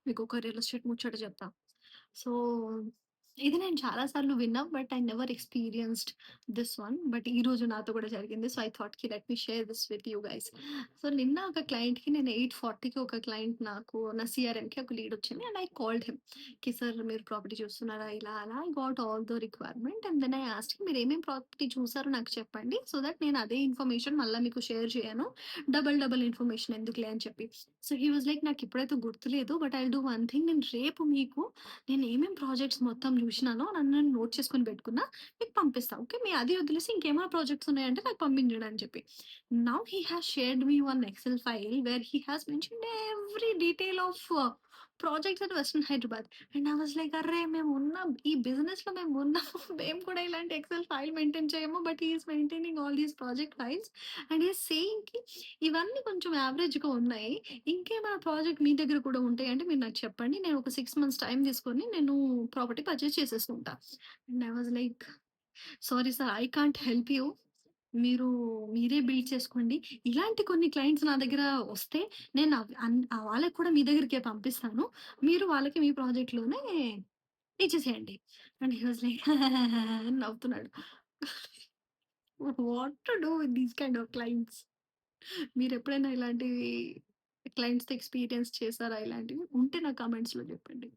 మీకొక real estate ముచ్చట చెప్తా. సో, ఇది నేను చాలా సార్లు విన్నా. But I never experienced this one. But ఈరోజు నాతో కూడా జరిగింది. సో, ఐ థాట్‌కి let me share this with you guys. So, నిన్న ఒక క్లయింట్‌కి నేను 8:40కి ఒక క్లయింట్ నాకు నా సీఆర్ఎంకి ఒక లీడ్ వచ్చింది. And I called him. కి సార్ మీరు ప్రాపర్టీ చూస్తున్నారా? ఇలా అలా I got all the requirement. And then I asked him మీరు ఏమేం ప్రాపర్టీ చూసారో నాకు చెప్పండి. సో దట్ నేను అదే ఇన్ఫర్మేషన్ మళ్ళా మీకు షేర్ చేయను. డబుల్ డబుల్ ఇన్ఫర్మేషన్ ఎందుకులే అని చెప్పి. సో, హి వాస్ లైక్ నాకిప్పుడైతే గుర్తులేదు. But I'll do one thing నేను రేపు మీకు నేను ఏమేం ప్రాజెక్ట్స్ మొత్తం జూషినానో నన్ను నోట్ చేసుకొని పెట్టుకున్నా. మీకు పంపిస్తా. ఓకే. అది వదిలేసి ఇంకేమైనా ప్రాజెక్ట్స్ ఉన్నాయంటే నాకు పంపించండి అని చెప్పి. Now he has shared me one excel file where he has mentioned every detail of projects at western Hyderabad. And I was like అర్రే! మేమున్నాం. ఈ బిజినెస్‌లో మేమున్నాం. మేము కూడా ఇలాంటి ఎక్సెల్ ఫైల్ మెయింటైన్ చేయము. But he is maintaining all these project files. And he is saying కి ఇవన్నీ కొంచెం యావరేజ్‌గా ఉన్నాయి. ఇంకేమైనా ప్రాజెక్ట్ మీ దగ్గర కూడా ఉంటాయి అంటే మీరు నాకు చెప్పండి. నేను ఒక 6 మంత్స్ టైమ్ తీసుకొని నేను property purchase చేసేసుకుంటా. And I was like sorry sir I can't help you. మీరు మీరే బిల్డ్ చేసుకోండి. ఇలాంటి కొన్ని క్లయింట్స్ నా దగ్గర వస్తే నేను వాళ్ళకి కూడా మీ దగ్గరికే పంపిస్తాను. మీరు వాళ్ళకి మీ ప్రాజెక్ట్‌లోనే ఇచ్చేసేయండి. అండ్ హి వాస్ లైక్ అని నవ్వుతున్నాడు. What to do with these kind of clients? మీరెప్పుడైనా ఇలాంటివి క్లయింట్స్‌తో ఎక్స్‌పీరియన్స్ చేసారా ఇలాంటివి? ఉంటే నాకు కామెంట్స్‌లో చెప్పండి.